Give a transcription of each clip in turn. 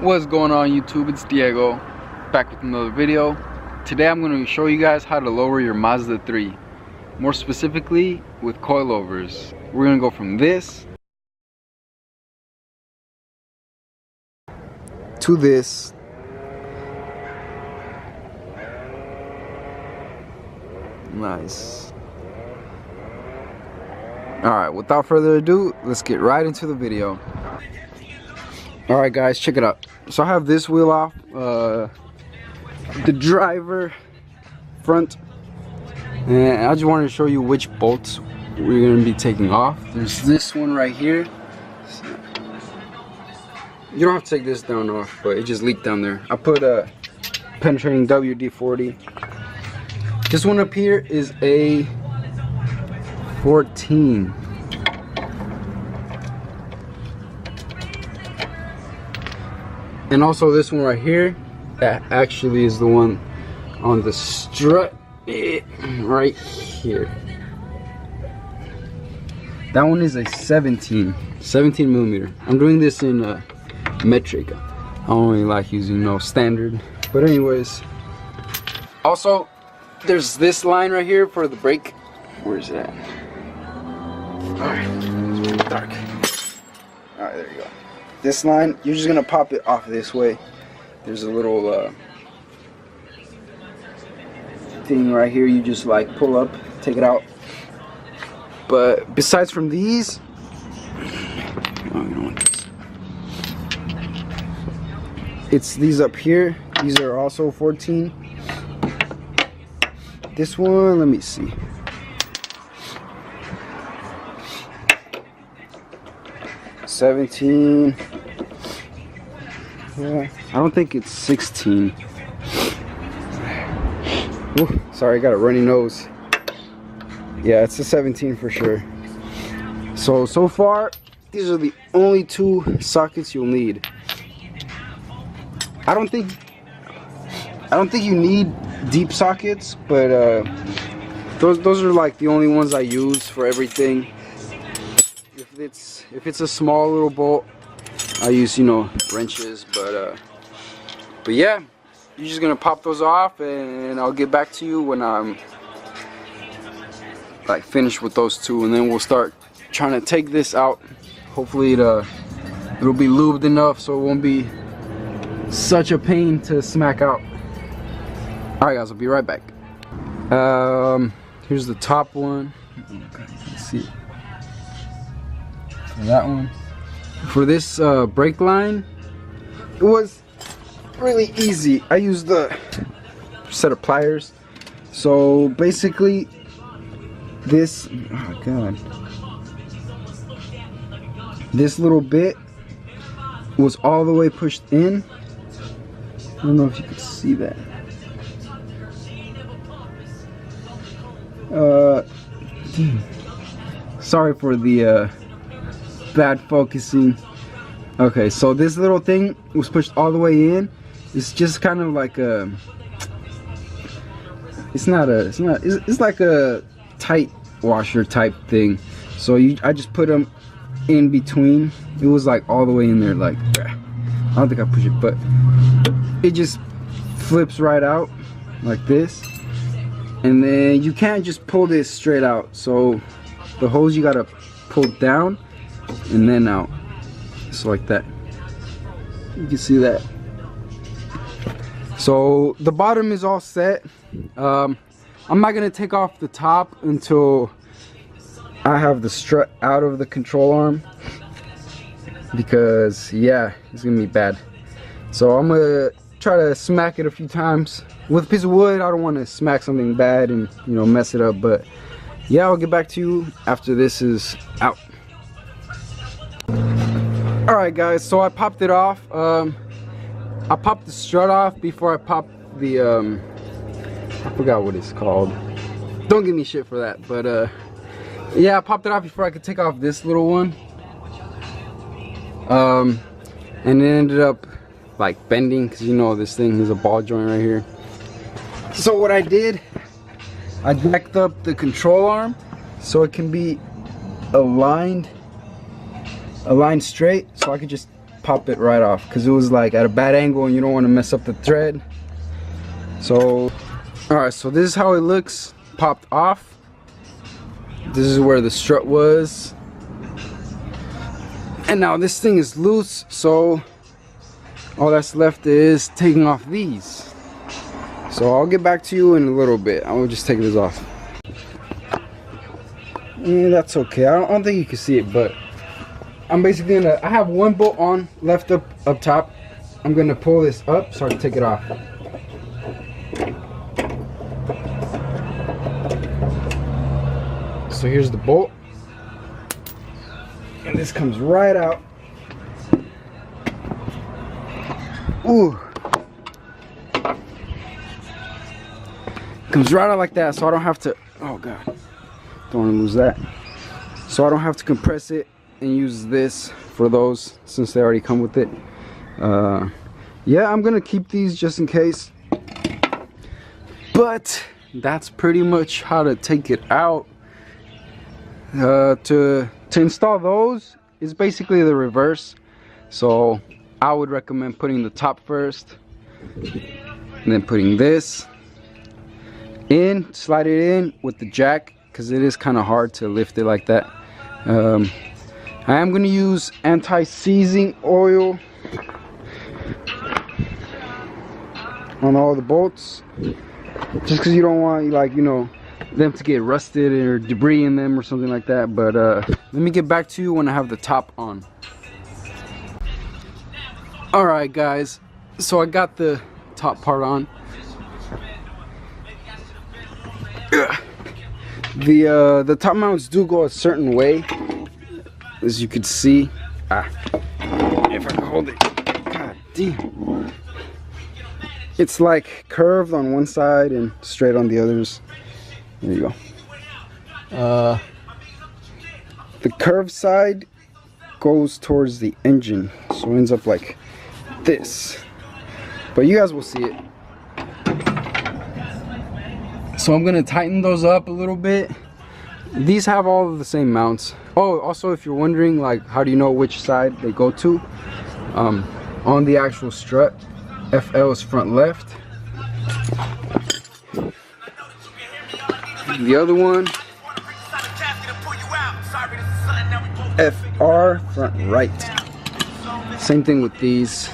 What's going on YouTube? It's Diego, back with another video. Today I'm going to show you guys how to lower your Mazda 3. More specifically with coilovers. We're going to go from this to this. Nice. Alright, without further ado, let's get right into the video. Alright guys, check it out. So I have this wheel off, the driver front, and I just wanted to show you which bolts we're going to be taking off. There's this one right here. You don't have to take this down off, but it just leaked down there. I put a penetrating WD-40. This one up here is a 14. And also this one right here, that actually is the one on the strut right here. That one is a 17 millimeter. I'm doing this in metric. I don't really like using no standard. But anyways, also there's this line right here for the brake. Where's that? Alright, it's dark. Alright, there you go. This line, you're just gonna pop it off this way. There's a little thing right here. You just like pull up, take it out. But besides from these, it's these up here. These are also 14. This one, let me see. $17. Yeah, I don't think it's 16. Ooh, sorry, I got a runny nose. Yeah, it's a 17 for sure. So far, these are the only two sockets you'll need. I don't think you need deep sockets, but those are like the only ones I use for everything. If it's a small little bolt, I use, you know, wrenches, but yeah, you're just gonna pop those off, and I'll get back to you when I'm like finished with those two, and then we'll start trying to take this out. Hopefully it'll be lubed enough so it won't be such a pain to smack out. Alright guys, I'll be right back. Here's the top one. Let's see. That one. For this brake line, it was really easy. I used a set of pliers. So basically this, oh god, this little bit was all the way pushed in. I don't know if you can see that. Sorry for the bad focusing. Okay, so this little thing was pushed all the way in. It's just kind of like a, it's like a tight washer type thing. So I just put them in between. It was like all the way in there, like, I don't think I pushed it, but it just flips right out like this. And then you can't just pull this straight out, so the hose you gotta pull down and then out. It's like that. You can see that. So the bottom is all set. I'm not gonna take off the top until I have the strut out of the control arm, because yeah, it's gonna be bad. So I'm gonna try to smack it a few times with a piece of wood. I don't want to smack something bad and, you know, mess it up. But yeah, I'll get back to you after this is out. Alright guys, so I popped it off. I popped the strut off before I popped the I forgot what it's called. Don't give me shit for that. But yeah, I popped it off before I could take off this little one. And it ended up like bending, because you know this thing is a ball joint right here. So what I did, I jacked up the control arm so it can be aligned straight, so I could just pop it right off because it was like at a bad angle and you don't want to mess up the thread. So alright, so this is how it looks popped off. This is where the strut was, and now this thing is loose, so all that's left is taking off these. So I'll get back to you in a little bit. I will just take this off. Yeah, that's okay. I don't think you can see it, but I'm basically gonna, I have one bolt on left up top. I'm gonna pull this up so I can take it off. So here's the bolt, and this comes right out. Ooh, comes right out like that, so I don't have to, oh god, don't want to lose that. So I don't have to compress it and use this for those since they already come with it. Yeah, I'm gonna keep these just in case, but that's pretty much how to take it out. To install those is basically the reverse, so I would recommend putting the top first and then putting this in, slide it in with the jack because it is kind of hard to lift it like that. I am going to use anti-seizing oil on all the bolts just because you don't want, like, you know, them to get rusted or debris in them or something like that. But let me get back to you when I have the top on. Alright guys, so I got the top part on. The top mounts do go a certain way, as you can see. If I can hold it. God damn. It's like curved on one side and straight on the others. There you go. The curved side goes towards the engine, so it ends up like this. But you guys will see it. So I'm gonna tighten those up a little bit. These have all of the same mounts. Oh, also, if you're wondering, like, how do you know which side they go to? On the actual strut, FL is front left. The other one, FR, front right. Same thing with these.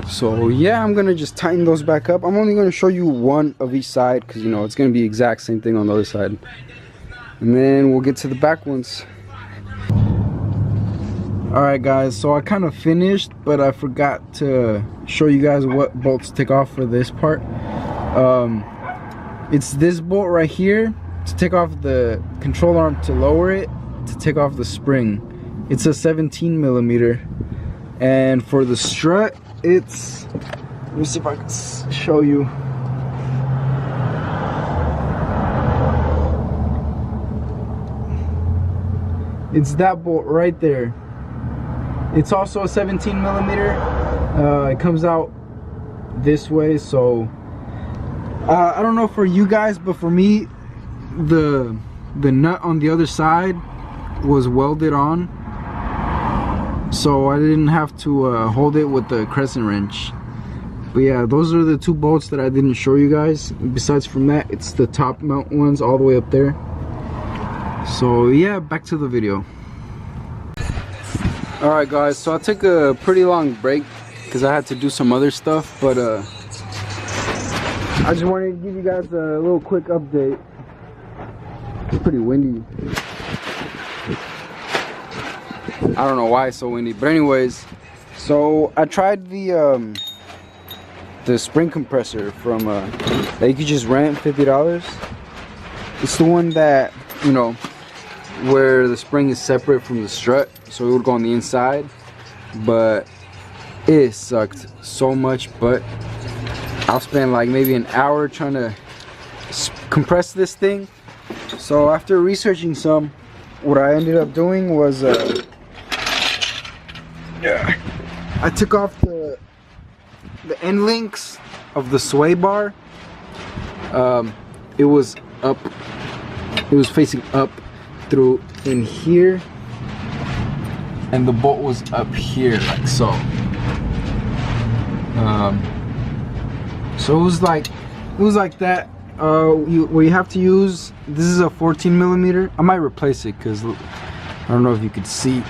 So yeah, I'm gonna just tighten those back up. I'm only gonna show you one of each side because, you know, it's gonna be exact same thing on the other side. And then we'll get to the back ones. Alright guys, so I kind of finished, but I forgot to show you guys what bolts to take off for this part. It's this bolt right here to take off the control arm to lower it, to take off the spring. It's a 17mm. And for the strut, it's, let me see if I can show you. It's that bolt right there. It's also a 17mm. It comes out this way, so I don't know for you guys, but for me, the nut on the other side was welded on, so I didn't have to hold it with the crescent wrench. But yeah, those are the two bolts that I didn't show you guys. Besides from that, it's the top mount ones all the way up there. So yeah, back to the video. Alright guys, so I took a pretty long break because I had to do some other stuff, but I just wanted to give you guys a little quick update. It's pretty windy. I don't know why it's so windy, but anyways, so I tried the spring compressor from that you could just rent, $50. It's the one that, you know, where the spring is separate from the strut, so it would go on the inside. But it sucked so much. But I'll spend like maybe an hour trying to compress this thing. So after researching some, what I ended up doing was I took off the end links of the sway bar. It was it was facing up through in here, and the bolt was up here like so. So it was like that. What you have to use, this is a 14 millimeter. I might replace it because I don't know if you could see.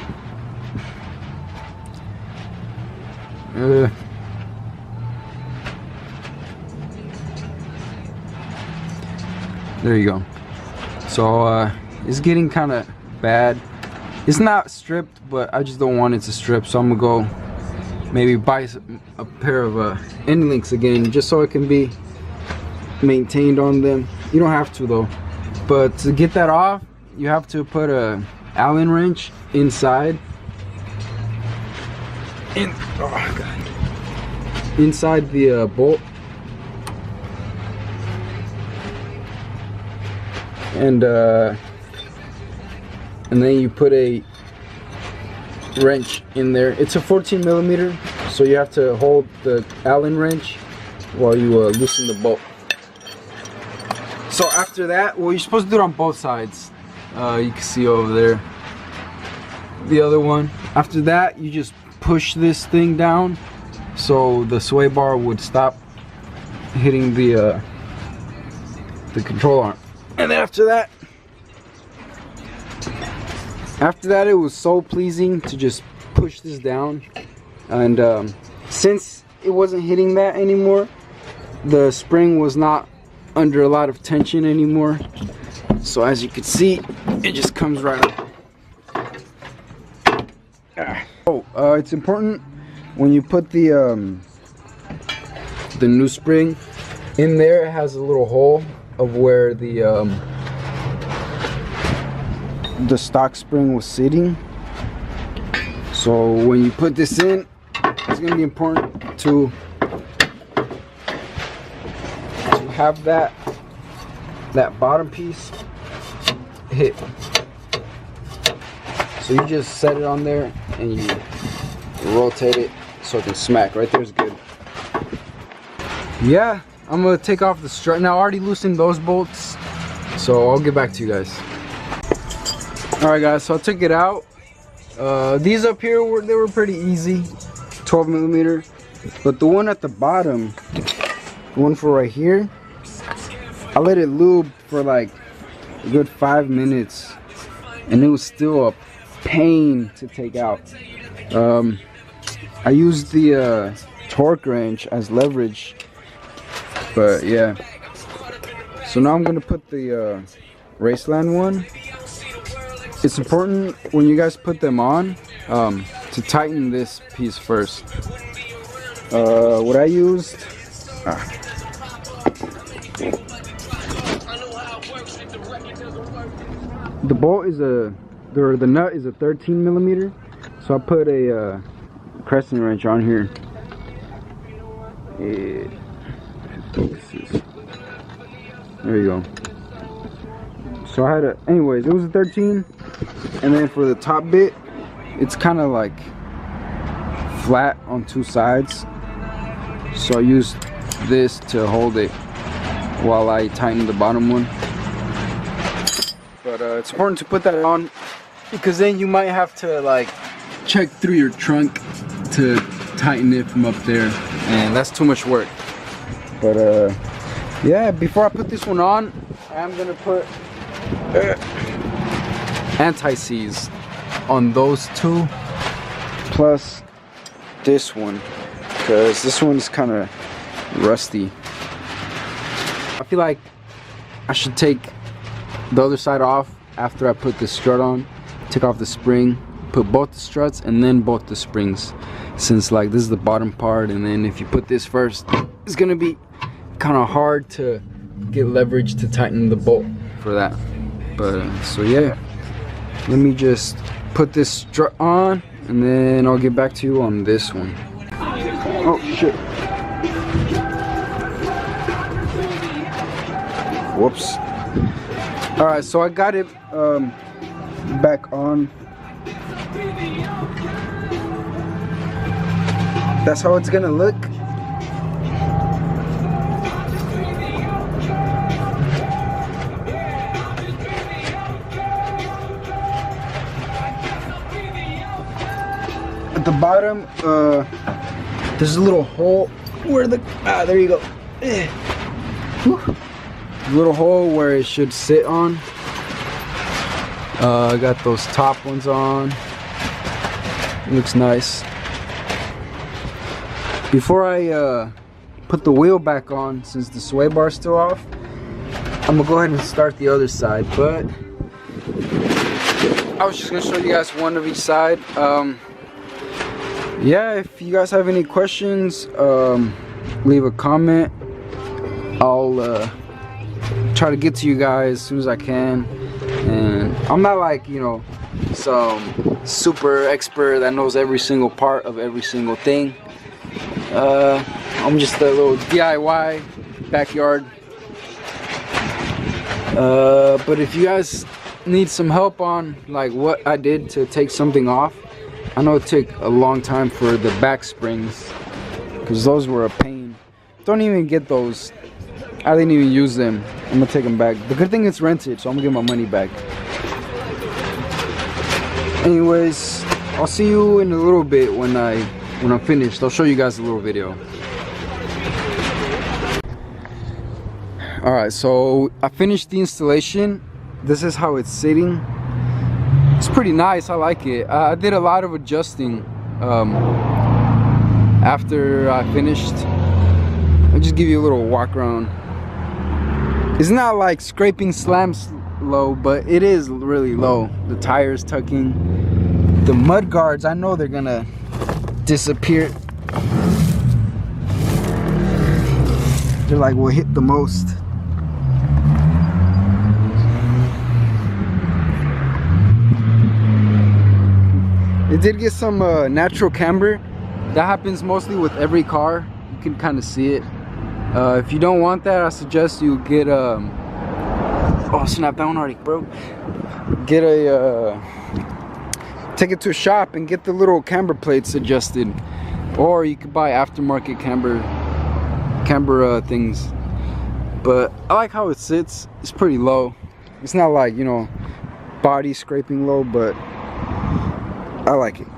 There you go. So it's getting kind of bad. It's not stripped, but I just don't want it to strip, so I'm gonna go maybe buy a pair of end links again, just so it can be maintained on them. You don't have to though, but to get that off, you have to put a Allen wrench inside. Inside the bolt, and then you put a wrench in there. It's a 14 millimeter, so you have to hold the Allen wrench while you loosen the bolt. So after that, well, you're supposed to do it on both sides. You can see over there the other one. After that, you just push this thing down so the sway bar would stop hitting the control arm. And then after that it was so pleasing to just push this down, and since it wasn't hitting that anymore, the spring was not under a lot of tension anymore, so as you can see, it just comes right up. It's important when you put the new spring in there, it has a little hole of where the stock spring was sitting. So when you put this in, it's going to be important to have that bottom piece hit. So you just set it on there and you rotate it so it can smack. Right there is good. Yeah, I'm gonna take off the strut now. I already loosened those bolts, so I'll get back to you guys. Alright guys, so I took it out. These up here they were pretty easy, 12 millimeter, but the one at the bottom, the one for right here, I let it lube for like a good 5 minutes, and it was still a pain to take out. I used the torque wrench as leverage, but yeah. So now I'm gonna put the Raceland one. It's important when you guys put them on to tighten this piece first. What I used, the bolt is the nut is a 13 millimeter, so I put a crescent wrench on here. There you go. So I had a, anyways, it was a 13, and then for the top bit, it's kind of like flat on two sides, so I used this to hold it while I tighten the bottom one. But it's important to put that on, because then you might have to like check through your trunk to tighten it from up there, and that's too much work. But yeah, before I put this one on, I'm gonna put anti-seize on those two, plus this one, because this one's kind of rusty. I feel like I should take the other side off after I put the strut on, take off the spring, put both the struts and then both the springs, since like this is the bottom part, and then if you put this first, it's gonna be kind of hard to get leverage to tighten the bolt for that. But so yeah, let me just put this strut on and then I'll get back to you on this one. Oh shit, whoops. All right, so I got it back on. That's how it's gonna look. at the bottom, there's a little hole where the there you go. Little hole where it should sit on. I got those top ones on. Looks nice. Before I put the wheel back on, since the sway bar's still off, I'm gonna go ahead and start the other side. But I was just gonna show you guys one of each side. Yeah, if you guys have any questions, leave a comment. I'll try to get to you guys as soon as I can. And I'm not like, you know, some super expert that knows every single part of every single thing. I'm just a little DIY backyard. But if you guys need some help on like what I did to take something off, I know it took a long time for the back springs because those were a pain. Don't even get those. I didn't even use them. I'm gonna take them back. The good thing it's rented, so I'm gonna get my money back. Anyways, I'll see you in a little bit when I'm finished. I'll show you guys a little video. Alright, so I finished the installation. This is how it's sitting. It's pretty nice, I like it. I did a lot of adjusting after I finished. I'll just give you a little walk around. It's not like scraping slams low, but it is really low. The tires tucking. The mud guards, I know they're gonna disappear. They're like what hit the most. It did get some natural camber. That happens mostly with every car. You can kind of see it. If you don't want that, I suggest you get oh snap, that one already broke. Get a take it to a shop and get the little camber plates adjusted, or you could buy aftermarket camber things. But I like how it sits. It's pretty low. It's not like, you know, body scraping low, but I like it.